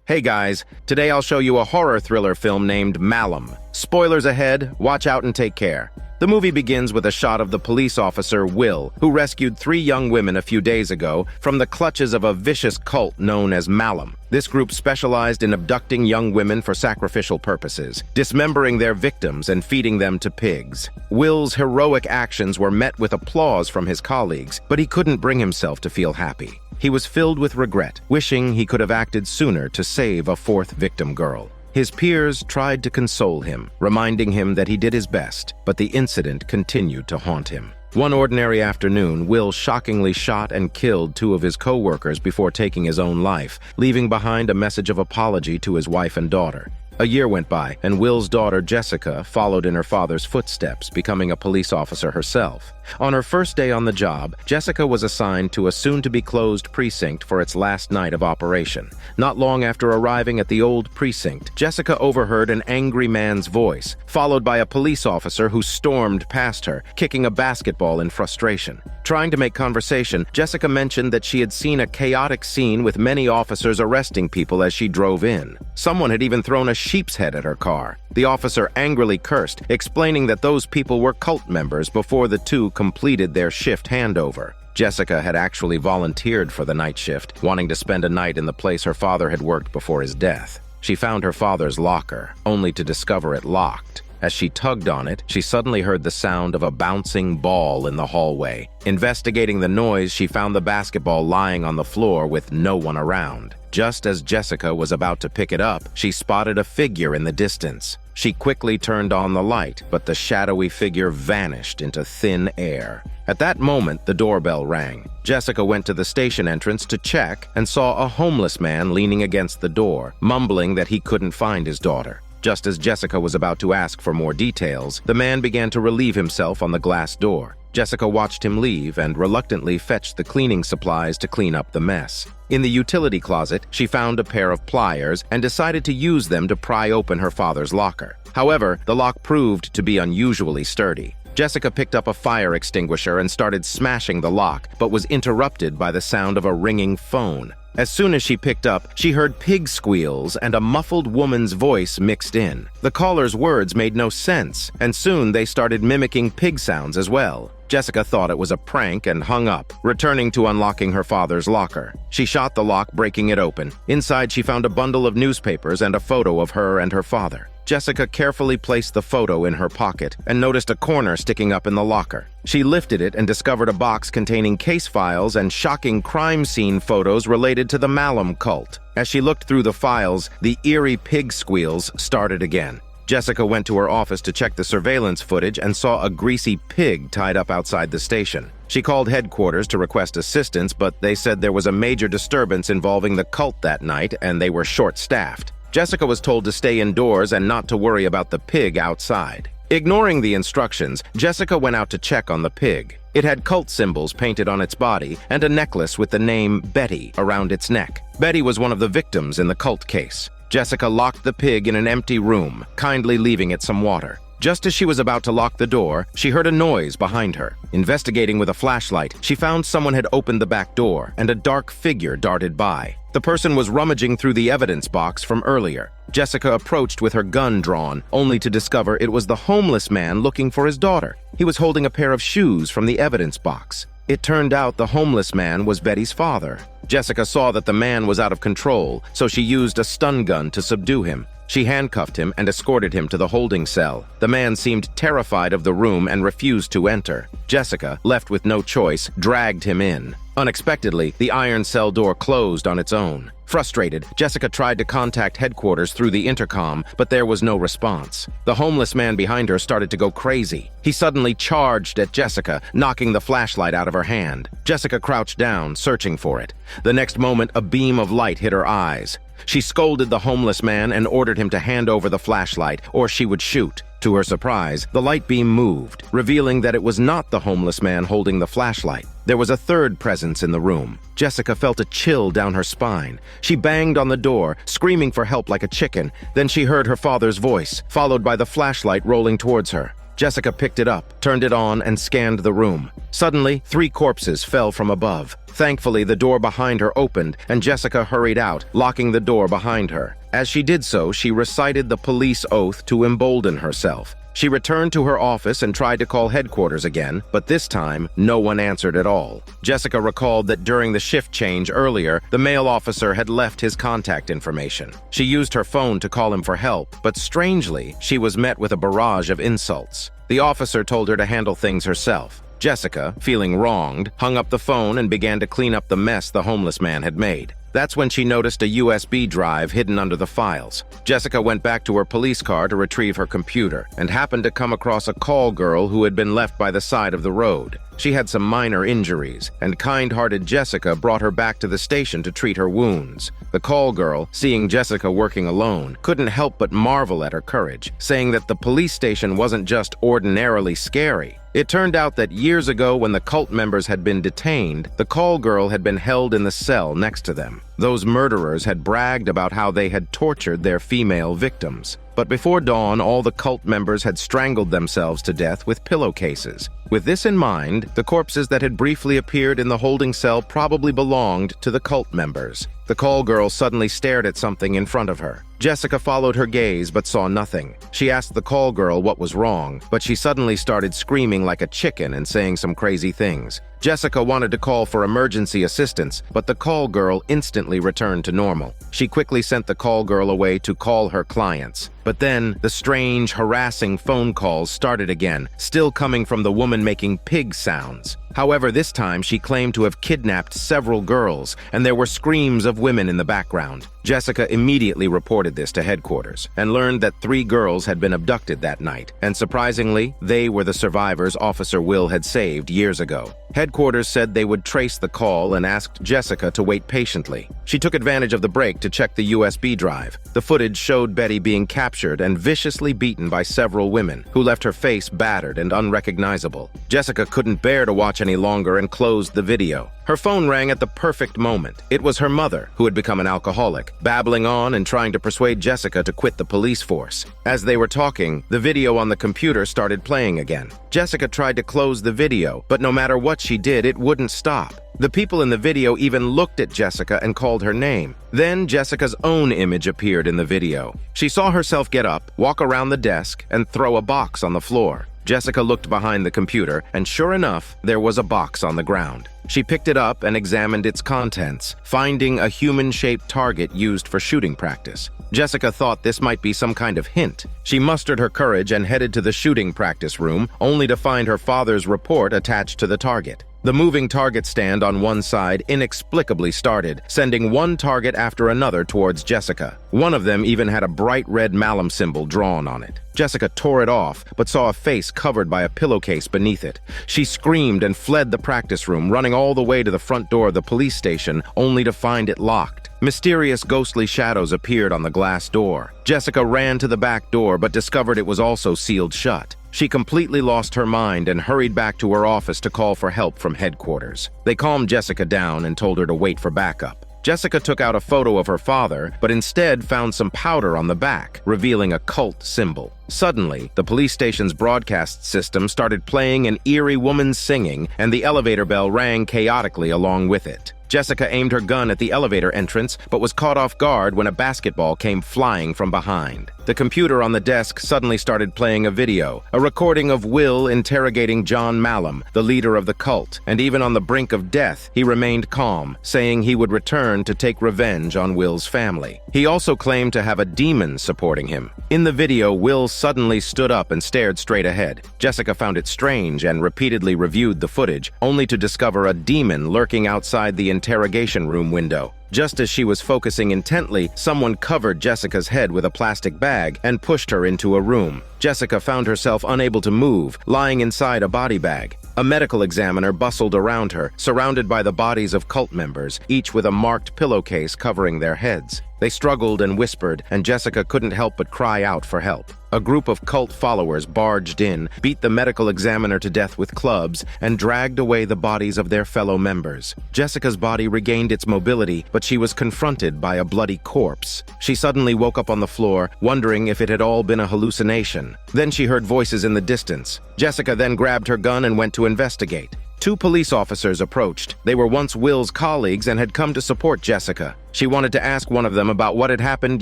Hey guys, today I'll show you a horror thriller film named MALUM. Spoilers ahead, watch out and take care. The movie begins with a shot of the police officer, Will, who rescued 3 young women a few days ago from the clutches of a vicious cult known as MALUM. This group specialized in abducting young women for sacrificial purposes, dismembering their victims and feeding them to pigs. Will's heroic actions were met with applause from his colleagues, but he couldn't bring himself to feel happy. He was filled with regret, wishing he could have acted sooner to save a 4th victim girl. His peers tried to console him, reminding him that he did his best, but the incident continued to haunt him. One ordinary afternoon, Will shockingly shot and killed 2 of his co-workers before taking his own life, leaving behind a message of apology to his wife and daughter. A year went by, and Will's daughter, Jessica, followed in her father's footsteps, becoming a police officer herself. On her first day on the job, Jessica was assigned to a soon-to-be-closed precinct for its last night of operation. Not long after arriving at the old precinct, Jessica overheard an angry man's voice, followed by a police officer who stormed past her, kicking a basketball in frustration. Trying to make conversation, Jessica mentioned that she had seen a chaotic scene with many officers arresting people as she drove in. Someone had even thrown a sheep's head at her car. The officer angrily cursed, explaining that those people were cult members before the 2 completed their shift handover. Jessica had actually volunteered for the night shift, wanting to spend a night in the place her father had worked before his death. She found her father's locker, only to discover it locked. As she tugged on it, she suddenly heard the sound of a bouncing ball in the hallway. Investigating the noise, she found the basketball lying on the floor with no one around. Just as Jessica was about to pick it up, she spotted a figure in the distance. She quickly turned on the light, but the shadowy figure vanished into thin air. At that moment, the doorbell rang. Jessica went to the station entrance to check and saw a homeless man leaning against the door, mumbling that he couldn't find his daughter. Just as Jessica was about to ask for more details, the man began to relieve himself on the glass door. Jessica watched him leave and reluctantly fetched the cleaning supplies to clean up the mess. In the utility closet, she found a pair of pliers and decided to use them to pry open her father's locker. However, the lock proved to be unusually sturdy. Jessica picked up a fire extinguisher and started smashing the lock, but was interrupted by the sound of a ringing phone. As soon as she picked up, she heard pig squeals and a muffled woman's voice mixed in. The caller's words made no sense, and soon they started mimicking pig sounds as well. Jessica thought it was a prank and hung up, returning to unlocking her father's locker. She shot the lock, breaking it open. Inside, she found a bundle of newspapers and a photo of her and her father. Jessica carefully placed the photo in her pocket and noticed a corner sticking up in the locker. She lifted it and discovered a box containing case files and shocking crime scene photos related to the MALUM cult. As she looked through the files, the eerie pig squeals started again. Jessica went to her office to check the surveillance footage and saw a greasy pig tied up outside the station. She called headquarters to request assistance, but they said there was a major disturbance involving the cult that night and they were short-staffed. Jessica was told to stay indoors and not to worry about the pig outside. Ignoring the instructions, Jessica went out to check on the pig. It had cult symbols painted on its body and a necklace with the name Betty around its neck. Betty was one of the victims in the cult case. Jessica locked the pig in an empty room, kindly leaving it some water. Just as she was about to lock the door, she heard a noise behind her. Investigating with a flashlight, she found someone had opened the back door and a dark figure darted by. The person was rummaging through the evidence box from earlier. Jessica approached with her gun drawn, only to discover it was the homeless man looking for his daughter. He was holding a pair of shoes from the evidence box. It turned out the homeless man was Betty's father. Jessica saw that the man was out of control, so she used a stun gun to subdue him. She handcuffed him and escorted him to the holding cell. The man seemed terrified of the room and refused to enter. Jessica, left with no choice, dragged him in. Unexpectedly, the iron cell door closed on its own. Frustrated, Jessica tried to contact headquarters through the intercom, but there was no response. The homeless man behind her started to go crazy. He suddenly charged at Jessica, knocking the flashlight out of her hand. Jessica crouched down, searching for it. The next moment, a beam of light hit her eyes. She scolded the homeless man and ordered him to hand over the flashlight, or she would shoot. To her surprise, the light beam moved, revealing that it was not the homeless man holding the flashlight. There was a third presence in the room. Jessica felt a chill down her spine. She banged on the door, screaming for help like a chicken. Then she heard her father's voice, followed by the flashlight rolling towards her. Jessica picked it up, turned it on, and scanned the room. Suddenly, 3 corpses fell from above. Thankfully, the door behind her opened, and Jessica hurried out, locking the door behind her. As she did so, she recited the police oath to embolden herself. She returned to her office and tried to call headquarters again, but this time, no one answered at all. Jessica recalled that during the shift change earlier, the male officer had left his contact information. She used her phone to call him for help, but strangely, she was met with a barrage of insults. The officer told her to handle things herself. Jessica, feeling wronged, hung up the phone and began to clean up the mess the homeless man had made. That's when she noticed a USB drive hidden under the files. Jessica went back to her police car to retrieve her computer and happened to come across a call girl who had been left by the side of the road. She had some minor injuries, and kind-hearted Jessica brought her back to the station to treat her wounds. The call girl, seeing Jessica working alone, couldn't help but marvel at her courage, saying that the police station wasn't just ordinarily scary. It turned out that years ago, when the cult members had been detained, the call girl had been held in the cell next to them. Those murderers had bragged about how they had tortured their female victims. But before dawn, all the cult members had strangled themselves to death with pillowcases. With this in mind, the corpses that had briefly appeared in the holding cell probably belonged to the cult members. The call girl suddenly stared at something in front of her. Jessica followed her gaze but saw nothing. She asked the call girl what was wrong, but she suddenly started screaming like a chicken and saying some crazy things. Jessica wanted to call for emergency assistance, but the call girl instantly returned to normal. She quickly sent the call girl away to call her clients. But then, the strange, harassing phone calls started again, still coming from the woman making pig sounds. However, this time she claimed to have kidnapped several girls, and there were screams of women in the background. Jessica immediately reported this to headquarters and learned that 3 girls had been abducted that night, and surprisingly, they were the survivors Officer Will had saved years ago. Headquarters said they would trace the call and asked Jessica to wait patiently. She took advantage of the break to check the USB drive. The footage showed Betty being captured and viciously beaten by several women, who left her face battered and unrecognizable. Jessica couldn't bear to watch any longer and closed the video. Her phone rang at the perfect moment. It was her mother, who had become an alcoholic, babbling on and trying to persuade Jessica to quit the police force. As they were talking, the video on the computer started playing again. Jessica tried to close the video, but no matter what she did, it wouldn't stop. The people in the video even looked at Jessica and called her name. Then Jessica's own image appeared in the video. She saw herself get up, walk around the desk, and throw a box on the floor. Jessica looked behind the computer, and sure enough, there was a box on the ground. She picked it up and examined its contents, finding a human-shaped target used for shooting practice. Jessica thought this might be some kind of hint. She mustered her courage and headed to the shooting practice room, only to find her father's report attached to the target. The moving target stand on one side inexplicably started, sending one target after another towards Jessica. One of them even had a bright red MALUM symbol drawn on it. Jessica tore it off, but saw a face covered by a pillowcase beneath it. She screamed and fled the practice room, running all the way to the front door of the police station, only to find it locked. Mysterious ghostly shadows appeared on the glass door. Jessica ran to the back door, but discovered it was also sealed shut. She completely lost her mind and hurried back to her office to call for help from headquarters. They calmed Jessica down and told her to wait for backup. Jessica took out a photo of her father, but instead found some powder on the back, revealing a cult symbol. Suddenly, the police station's broadcast system started playing an eerie woman singing, and the elevator bell rang chaotically along with it. Jessica aimed her gun at the elevator entrance, but was caught off guard when a basketball came flying from behind. The computer on the desk suddenly started playing a video, a recording of Will interrogating John MALUM, the leader of the cult, and even on the brink of death, he remained calm, saying he would return to take revenge on Will's family. He also claimed to have a demon supporting him. In the video, Will suddenly stood up and stared straight ahead. Jessica found it strange and repeatedly reviewed the footage, only to discover a demon lurking outside the interrogation room window. Just as she was focusing intently, someone covered Jessica's head with a plastic bag and pushed her into a room. Jessica found herself unable to move, lying inside a body bag. A medical examiner bustled around her, surrounded by the bodies of cult members, each with a marked pillowcase covering their heads. They struggled and whispered, and Jessica couldn't help but cry out for help. A group of cult followers barged in, beat the medical examiner to death with clubs, and dragged away the bodies of their fellow members. Jessica's body regained its mobility, but she was confronted by a bloody corpse. She suddenly woke up on the floor, wondering if it had all been a hallucination. Then she heard voices in the distance. Jessica then grabbed her gun and went to investigate. Two police officers approached. They were once Will's colleagues and had come to support Jessica. She wanted to ask one of them about what had happened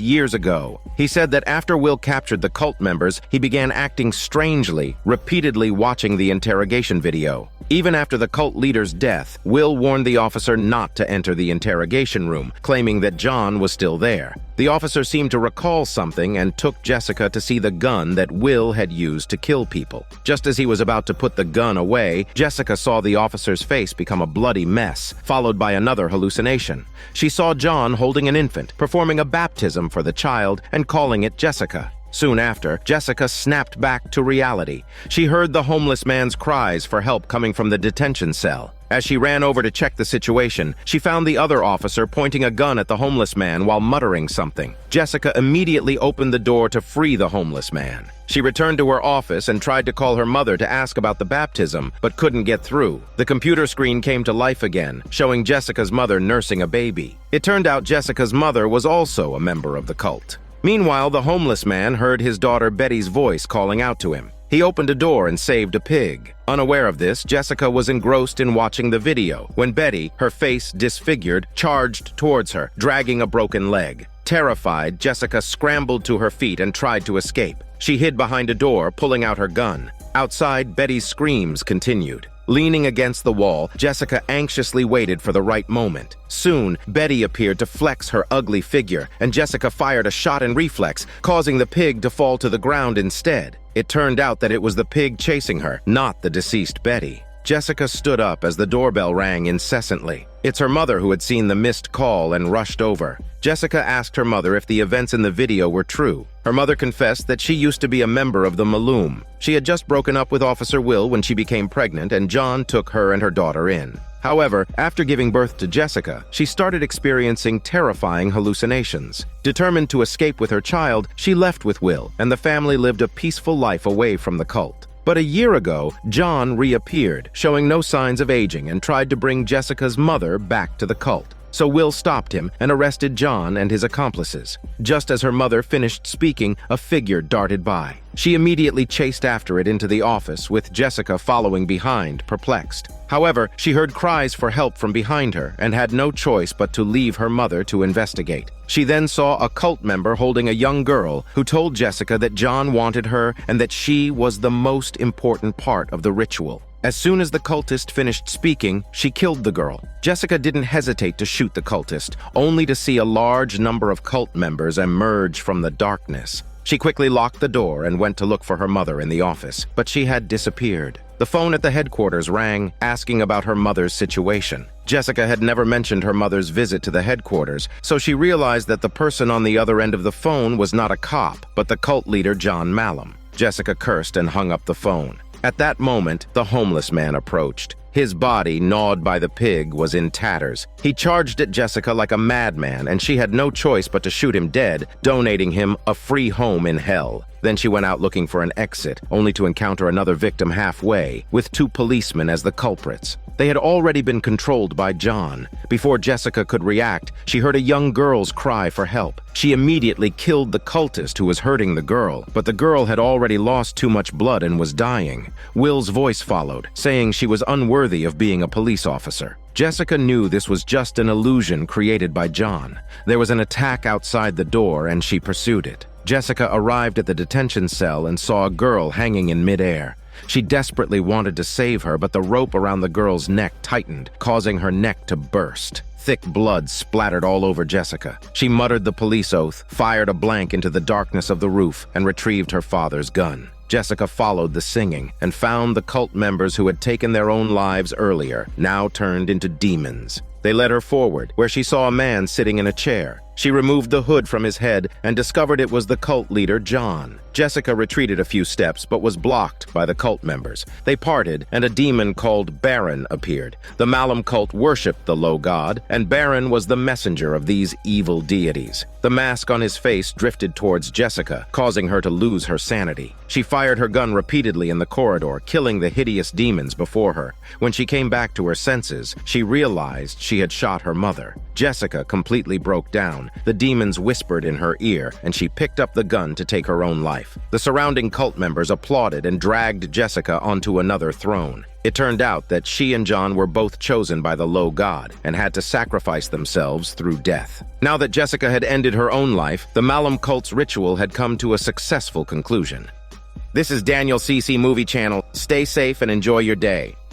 years ago. He said that after Will captured the cult members, he began acting strangely, repeatedly watching the interrogation video. Even after the cult leader's death, Will warned the officer not to enter the interrogation room, claiming that John was still there. The officer seemed to recall something and took Jessica to see the gun that Will had used to kill people. Just as he was about to put the gun away, Jessica saw the officer's face become a bloody mess, followed by another hallucination. She saw John holding an infant, performing a baptism for the child, and calling it Jessica. Soon after, Jessica snapped back to reality. She heard the homeless man's cries for help coming from the detention cell. As she ran over to check the situation, she found the other officer pointing a gun at the homeless man while muttering something. Jessica immediately opened the door to free the homeless man. She returned to her office and tried to call her mother to ask about the baptism, but couldn't get through. The computer screen came to life again, showing Jessica's mother nursing a baby. It turned out Jessica's mother was also a member of the cult. Meanwhile, the homeless man heard his daughter Betty's voice calling out to him. He opened a door and saved a pig. Unaware of this, Jessica was engrossed in watching the video when Betty, her face disfigured, charged towards her, dragging a broken leg. Terrified, Jessica scrambled to her feet and tried to escape. She hid behind a door, pulling out her gun. Outside, Betty's screams continued. Leaning against the wall, Jessica anxiously waited for the right moment. Soon, Betty appeared to flex her ugly figure, and Jessica fired a shot in reflex, causing the pig to fall to the ground instead. It turned out that it was the pig chasing her, not the deceased Betty. Jessica stood up as the doorbell rang incessantly. It's her mother who had seen the missed call and rushed over. Jessica asked her mother if the events in the video were true. Her mother confessed that she used to be a member of the MALUM. She had just broken up with Officer Will when she became pregnant, and John took her and her daughter in. However, after giving birth to Jessica, she started experiencing terrifying hallucinations. Determined to escape with her child, she left with Will, and the family lived a peaceful life away from the cult. But a year ago, John reappeared, showing no signs of aging, and tried to bring Jessica's mother back to the cult. So Will stopped him and arrested John and his accomplices. Just as her mother finished speaking, a figure darted by. She immediately chased after it into the office, with Jessica following behind, perplexed. However, she heard cries for help from behind her and had no choice but to leave her mother to investigate. She then saw a cult member holding a young girl who told Jessica that John wanted her and that she was the most important part of the ritual. As soon as the cultist finished speaking, she killed the girl. Jessica didn't hesitate to shoot the cultist, only to see a large number of cult members emerge from the darkness. She quickly locked the door and went to look for her mother in the office, but she had disappeared. The phone at the headquarters rang, asking about her mother's situation. Jessica had never mentioned her mother's visit to the headquarters, so she realized that the person on the other end of the phone was not a cop, but the cult leader John MALUM. Jessica cursed and hung up the phone. At that moment, the homeless man approached. His body, gnawed by the pig, was in tatters. He charged at Jessica like a madman, and she had no choice but to shoot him dead, donating him a free home in hell. Then she went out looking for an exit, only to encounter another victim halfway, with two policemen as the culprits. They had already been controlled by John. Before Jessica could react, she heard a young girl's cry for help. She immediately killed the cultist who was hurting the girl, but the girl had already lost too much blood and was dying. Will's voice followed, saying she was unworthy of being a police officer. Jessica knew this was just an illusion created by John. There was an attack outside the door, and she pursued it. Jessica arrived at the detention cell and saw a girl hanging in midair. She desperately wanted to save her, but the rope around the girl's neck tightened, causing her neck to burst. Thick blood splattered all over Jessica. She muttered the police oath, fired a blank into the darkness of the roof, and retrieved her father's gun. Jessica followed the singing and found the cult members who had taken their own lives earlier, now turned into demons. They led her forward, where she saw a man sitting in a chair. She removed the hood from his head and discovered it was the cult leader, John. Jessica retreated a few steps but was blocked by the cult members. They parted, and a demon called Baron appeared. The MALUM cult worshipped the low god, and Baron was the messenger of these evil deities. The mask on his face drifted towards Jessica, causing her to lose her sanity. She fired her gun repeatedly in the corridor, killing the hideous demons before her. When she came back to her senses, she realized she had shot her mother. Jessica completely broke down. The demons whispered in her ear, and she picked up the gun to take her own life. The surrounding cult members applauded and dragged Jessica onto another throne. It turned out that she and John were both chosen by the low god and had to sacrifice themselves through death. Now that Jessica had ended her own life, the MALUM cult's ritual had come to a successful conclusion. This is Daniel CC Movie Channel. Stay safe and enjoy your day.